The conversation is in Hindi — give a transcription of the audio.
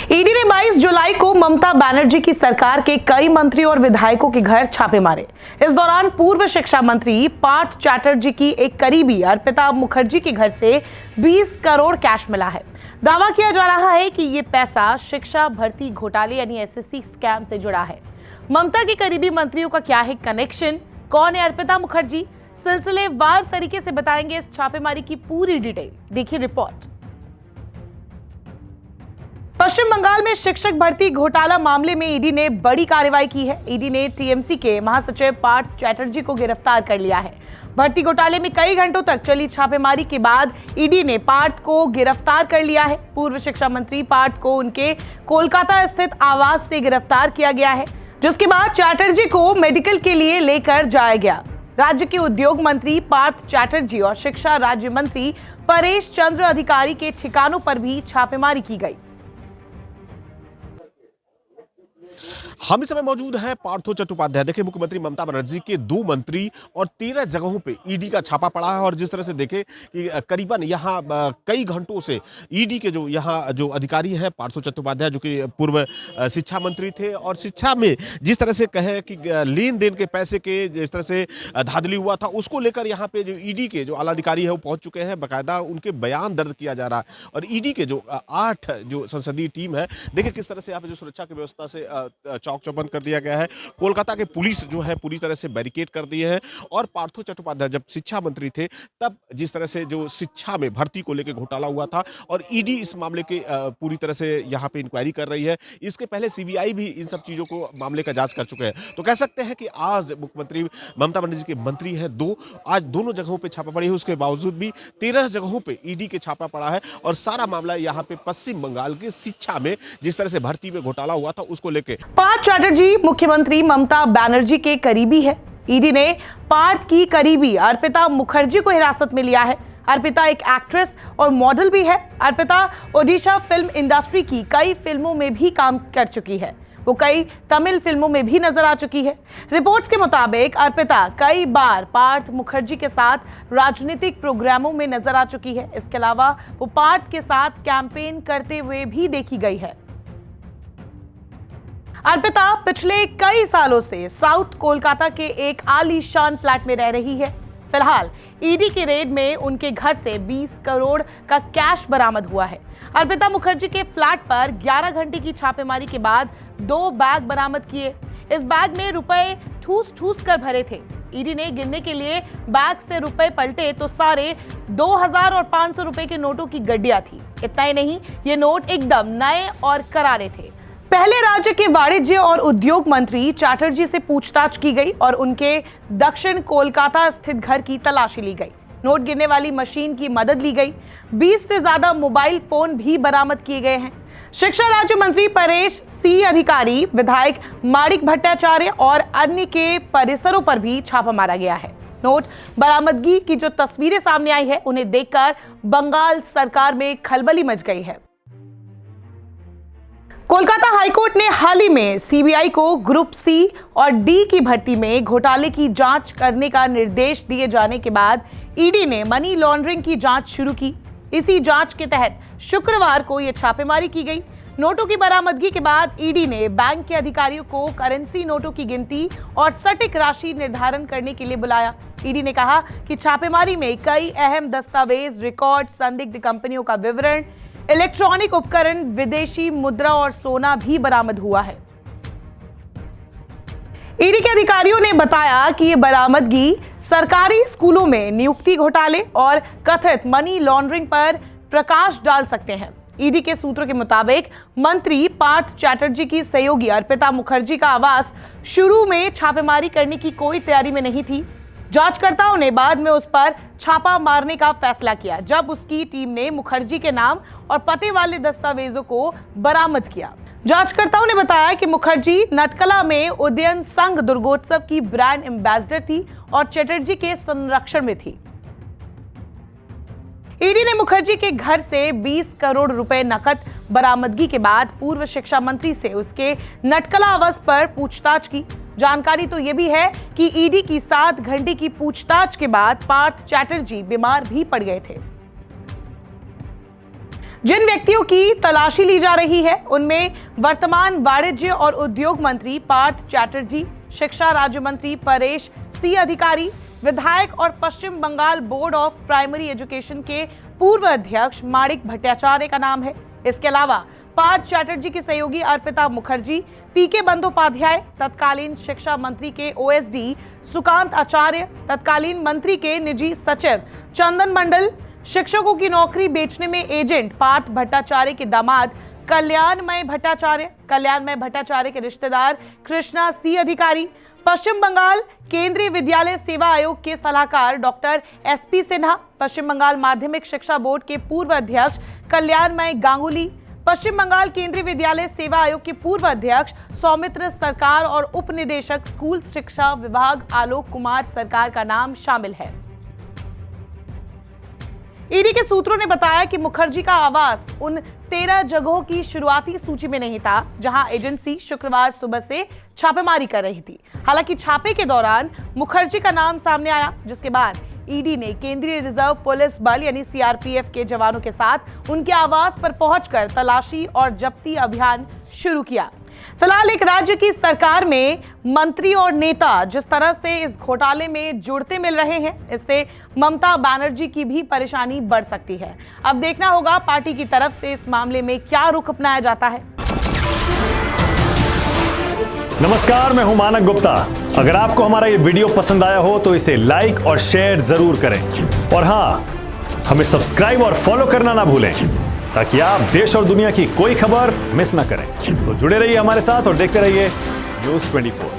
ईडी ने 22 जुलाई को ममता बनर्जी की सरकार के कई मंत्री और विधायकों के घर छापे मारे। इस दौरान पूर्व शिक्षा मंत्री पार्थ चैटर्जी की एक करीबी अर्पिता मुखर्जी के घर से 20 करोड़ कैश मिला है। दावा किया जा रहा है कि ये पैसा शिक्षा भर्ती घोटाले यानी एसएससी स्कैम से जुड़ा है। ममता के करीबी मंत्रियों का क्या है कनेक्शन, कौन है अर्पिता मुखर्जी, सिलसिलेवार तरीके से बताएंगे इस छापेमारी की पूरी डिटेल। देखिए रिपोर्ट। पश्चिम बंगाल में शिक्षक भर्ती घोटाला मामले में ईडी ने बड़ी कार्रवाई की है। ईडी ने टीएमसी के महासचिव पार्थ चैटर्जी को गिरफ्तार कर लिया है। भर्ती घोटाले में कई घंटों तक चली छापेमारी के बाद ईडी ने पार्थ को गिरफ्तार कर लिया है। पूर्व शिक्षा मंत्री पार्थ को उनके कोलकाता स्थित आवास से गिरफ्तार किया गया है, जिसके बाद चैटर्जी को मेडिकल के लिए लेकर जाया गया। राज्य के उद्योग मंत्री पार्थ चैटर्जी और शिक्षा राज्य मंत्री परेश चंद्र अधिकारी के ठिकानों पर भी छापेमारी की गई। हम इस समय मौजूद हैं पार्थो चट्टोपाध्याय। देखिए, मुख्यमंत्री ममता बनर्जी के 2 मंत्री और 13 जगहों पे ईडी का छापा पड़ा है। और जिस तरह से देखें कि करीबन यहाँ कई घंटों से ईडी के जो अधिकारी हैं पार्थो चट्टोपाध्याय, जो कि पूर्व शिक्षा मंत्री थे, और शिक्षा में जिस तरह से कहें कि लेन देन के पैसे के जिस तरह से धांधली हुआ था, उसको लेकर यहाँ पे जो ईडी के जो आला अधिकारी है वो पहुंच चुके हैं। बाकायदा उनके बयान दर्ज किया जा रहा है। और ईडी के जो 8 जो संसदीय टीम है, देखिए किस तरह से यहाँ पे जो सुरक्षा की व्यवस्था से चौक चौबंद कर दिया गया है। कोलकाता के पुलिस जो है पूरी तरह से बैरिकेड कर दिए हैं। और पार्थो चट्टोपाध्याय जब शिक्षा मंत्री थे तब जिस तरह से जो शिक्षा में भर्ती को लेकर घोटाला हुआ था, और ईडी इस मामले के पूरी तरह से यहाँ पे इंक्वायरी कर रही है। इसके पहले सीबीआई भी इन सब चीजों को मामले का जांच कर चुके हैं। तो कह सकते हैं कि आज मुख्यमंत्री ममता बनर्जी के मंत्री हैं 2, आज दोनों जगहों पर छापा पड़ी है। उसके बावजूद भी 13 जगहों पर ईडी के छापा पड़ा है। और सारा मामला यहाँ पे पश्चिम बंगाल के शिक्षा में जिस तरह से भर्ती में घोटाला हुआ था उसको लेकर। पार्थ चैटर्जी मुख्यमंत्री ममता बनर्जी के करीबी है। ईडी ने पार्थ की करीबी अर्पिता मुखर्जी को हिरासत में लिया है। अर्पिता एक एक्ट्रेस और मॉडल भी है। अर्पिता ओडिशा फिल्म इंडस्ट्री की कई फिल्मों में भी काम कर चुकी है। वो कई तमिल फिल्मों में भी नजर आ चुकी है। रिपोर्ट्स के मुताबिक अर्पिता कई बार पार्थ मुखर्जी के साथ राजनीतिक प्रोग्रामों में नजर आ चुकी है। इसके अलावा वो पार्थ के साथ कैंपेन करते हुए भी देखी गई है। अर्पिता पिछले कई सालों से साउथ कोलकाता के एक आलीशान फ्लैट में रह रही है। फिलहाल ईडी के रेड में उनके घर से 20 करोड़ का कैश बरामद हुआ है। अर्पिता मुखर्जी के फ्लैट पर 11 घंटे की छापेमारी के बाद 2 बैग बरामद किए। इस बैग में रुपए ठूस कर भरे थे। ईडी ने गिनने के लिए बैग से रुपए पलटे तो सारे 2000 और 500 रुपए के नोटों की गड्डियां थी। इतना ही नहीं, ये नोट एकदम नए और करारे थे। पहले राज्य के वाणिज्य और उद्योग मंत्री चैटर्जी से पूछताछ की गई और उनके दक्षिण कोलकाता स्थित घर की तलाशी ली गई। नोट गिनने वाली मशीन की मदद ली गई। 20 से ज्यादा मोबाइल फोन भी बरामद किए गए हैं। शिक्षा राज्य मंत्री परेश सी अधिकारी, विधायक माणिक भट्टाचार्य और अन्य के परिसरों पर भी छापा मारा गया है। नोट बरामदगी की जो तस्वीरें सामने आई है, उन्हें देखकर बंगाल सरकार में खलबली मच गई है। कोलकाता हाईकोर्ट ने हाल ही में सीबीआई को ग्रुप सी और डी की भर्ती में घोटाले की जांच करने का निर्देश दिए जाने के बाद ईडी ने मनी लॉन्ड्रिंग की जांच शुरू की। इसी जांच के तहत शुक्रवार को यह छापेमारी की गई। नोटों की बरामदगी के बाद ईडी ने बैंक के अधिकारियों को करेंसी नोटों की गिनती और सटीक राशि निर्धारण करने के लिए बुलाया। ईडी ने कहा कि छापेमारी में कई अहम दस्तावेज, रिकॉर्ड, संदिग्ध कंपनियों का विवरण, इलेक्ट्रॉनिक उपकरण, विदेशी मुद्रा और सोना भी बरामद हुआ है। ईडी के अधिकारियों ने बताया कि ये बरामदगी सरकारी स्कूलों में नियुक्ति घोटाले और कथित मनी लॉन्ड्रिंग पर प्रकाश डाल सकते हैं। ईडी के सूत्रों के मुताबिक मंत्री पार्थ चैटर्जी की सहयोगी अर्पिता मुखर्जी का आवास शुरू में छापेमारी करने की कोई तैयारी में नहीं थी। जांचकर्ताओं ने बाद में उस पर छापा मारने का फैसला किया जब उसकी टीम ने मुखर्जी के नाम और पते वाले दस्तावेजों को बरामद किया। जांचकर्ताओं ने बताया कि मुखर्जी नटकला में उदयन संघ दुर्गोत्सव की ब्रांड एम्बेसडर थी और चैटर्जी के संरक्षण में थी। ईडी ने मुखर्जी के घर से 20 करोड़ रुपए नकद बरामदगी के बाद पूर्व शिक्षा मंत्री से उसके नटकला आवास पर पूछताछ की। जानकारी तो यह भी है कि ईडी की 7 घंटे की पूछताछ के बाद पार्थ चैटर्जी बीमार भी पड़ गए थे। जिन व्यक्तियों की तलाशी ली जा रही है उनमें वर्तमान वाणिज्य और उद्योग मंत्री पार्थ चैटर्जी, शिक्षा राज्य मंत्री परेश सी अधिकारी, विधायक और Paschim Bangal board of primary education के पूर्व अध्यक्ष माणिक भट्टाचार्य का नाम है। इसके अलावा पार्थ चैटर्जी की सहयोगी अर्पिता मुखर्जी, पीके बंदोपाध्याय, तत्कालीन शिक्षा मंत्री के ओएसडी सुकांत आचार्य, तत्कालीन मंत्री के निजी सचिव चंदन मंडल, शिक्षकों की नौकरी बेचने में एजेंट पार्थ भट्टाचार्य के दामाद कल्याणमय भट्टाचार्य के रिश्तेदार कृष्णा सी अधिकारी, पश्चिम बंगाल केंद्रीय विद्यालय सेवा आयोग के सलाहकार डॉक्टर एसपी सिन्हा, पश्चिम बंगाल माध्यमिक शिक्षा बोर्ड के पूर्व अध्यक्ष कल्याणमय गांगुली, पश्चिम बंगाल केंद्रीय विद्यालय सेवा आयोग के पूर्व अध्यक्ष सौमित्र सरकार और उप निदेशक स्कूल शिक्षा विभाग आलोक कुमार सरकार का नाम शामिल है। ईडी के सूत्रों ने बताया कि मुखर्जी का आवास उन 13 जगहों की शुरुआती सूची में नहीं था जहां एजेंसी शुक्रवार सुबह से छापेमारी कर रही थी। हालांकि छापे के दौरान मुखर्जी का नाम सामने आया, जिसके बाद ईडी ने केंद्रीय रिजर्व पुलिस बल यानी सीआरपीएफ के जवानों के साथ उनके आवास पर पहुंचकर तलाशी और जब्ती अभियान शुरू किया। फिलहाल एक राज्य की सरकार में मंत्री और नेता जिस तरह से इस घोटाले में जुड़ते मिल रहे हैं, इससे ममता बनर्जी की भी परेशानी बढ़ सकती है। अब देखना होगा पार्टी की तरफ से इस मामले में क्या रुख अपनाया जाता है। नमस्कार, मैं हूं मानक गुप्ता। अगर आपको हमारा ये वीडियो पसंद आया हो तो इसे लाइक और शेयर जरूर करें, और हां, हमें सब्सक्राइब और फॉलो करना ना भूलें ताकि आप देश और दुनिया की कोई खबर मिस ना करें। तो जुड़े रहिए हमारे साथ और देखते रहिए न्यूज़ 24।